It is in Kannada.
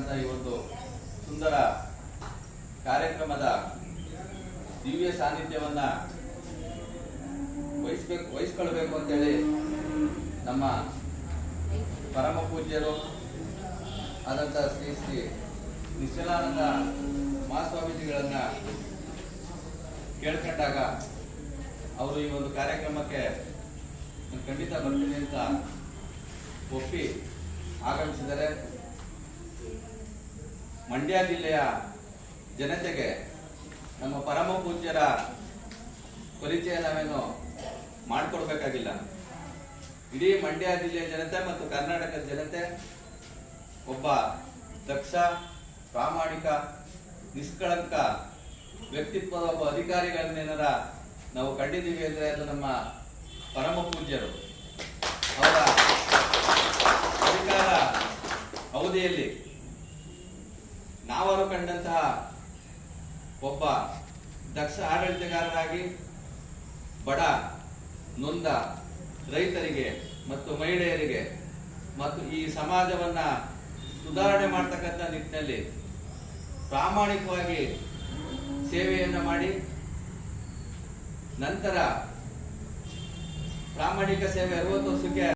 ಮಾಡ್ತಕ್ಕಂಥ ಈ ಒಂದು ಸುಂದರ ಕಾರ್ಯಕ್ರಮದ ದಿವ್ಯ ಸಾನ್ನಿಧ್ಯವನ್ನ ವಹಿಸ್ಕೊಳ್ಬೇಕು ಅಂತೇಳಿ ನಮ್ಮ ಪರಮ ಪೂಜ್ಯರು ಆದಂಥ ಶ್ರೀ ಶ್ರೀ ನಿಶ್ಚಲಾನಂದ ಮಹಾಸ್ವಾಮೀಜಿಗಳನ್ನ ಕೇಳ್ಕೊಂಡಾಗ ಅವರು ಈ ಒಂದು ಕಾರ್ಯಕ್ರಮಕ್ಕೆ ಖಂಡಿತ ಬರ್ತೀನಿ ಅಂತ ಒಪ್ಪಿ ಆಗಮಿಸಿದರೆ ಮಂಡ್ಯ ಜಿಲ್ಲೆಯ ಜನತೆಗೆ ನಮ್ಮ ಪರಮ ಪೂಜ್ಯರ ಪರಿಚಯ ನಾವೇನು ಮಾಡಿಕೊಡ್ಬೇಕಾಗಿಲ್ಲ. ಇಡೀ ಮಂಡ್ಯ ಜಿಲ್ಲೆಯ ಜನತೆ ಮತ್ತು ಕರ್ನಾಟಕದ ಜನತೆ ಒಬ್ಬ ದಕ್ಷ, ಪ್ರಾಮಾಣಿಕ, ನಿಷ್ಕಳಂಕ ವ್ಯಕ್ತಿತ್ವದ ಒಬ್ಬ ಅಧಿಕಾರಿಗಳನ್ನೇನಾರ ನಾವು ಕಂಡಿದ್ದೀವಿ ಅಂದರೆ ಅದು ನಮ್ಮ ಪರಮ ಪೂಜ್ಯರು. ಅವರ ಅಧಿಕಾರ ಅವಧಿಯಲ್ಲಿ ನಾವರು ಕಂಡಂತಹ ಒಬ್ಬ ದಕ್ಷ ಆಡಳಿತಗಾರರಾಗಿ ಬಡ, ನೊಂದ ರೈತರಿಗೆ ಮತ್ತು ಮಹಿಳೆಯರಿಗೆ ಮತ್ತು ಈ ಸಮಾಜವನ್ನ ಸುಧಾರಣೆ ಮಾಡ್ತಕ್ಕಂಥ ನಿಟ್ಟಿನಲ್ಲಿ ಪ್ರಾಮಾಣಿಕವಾಗಿ ಸೇವೆಯನ್ನ ಮಾಡಿ ನಂತರ ಪ್ರಾಮಾಣಿಕ ಸೇವೆ 60 ವರ್ಷಕ್ಕೆ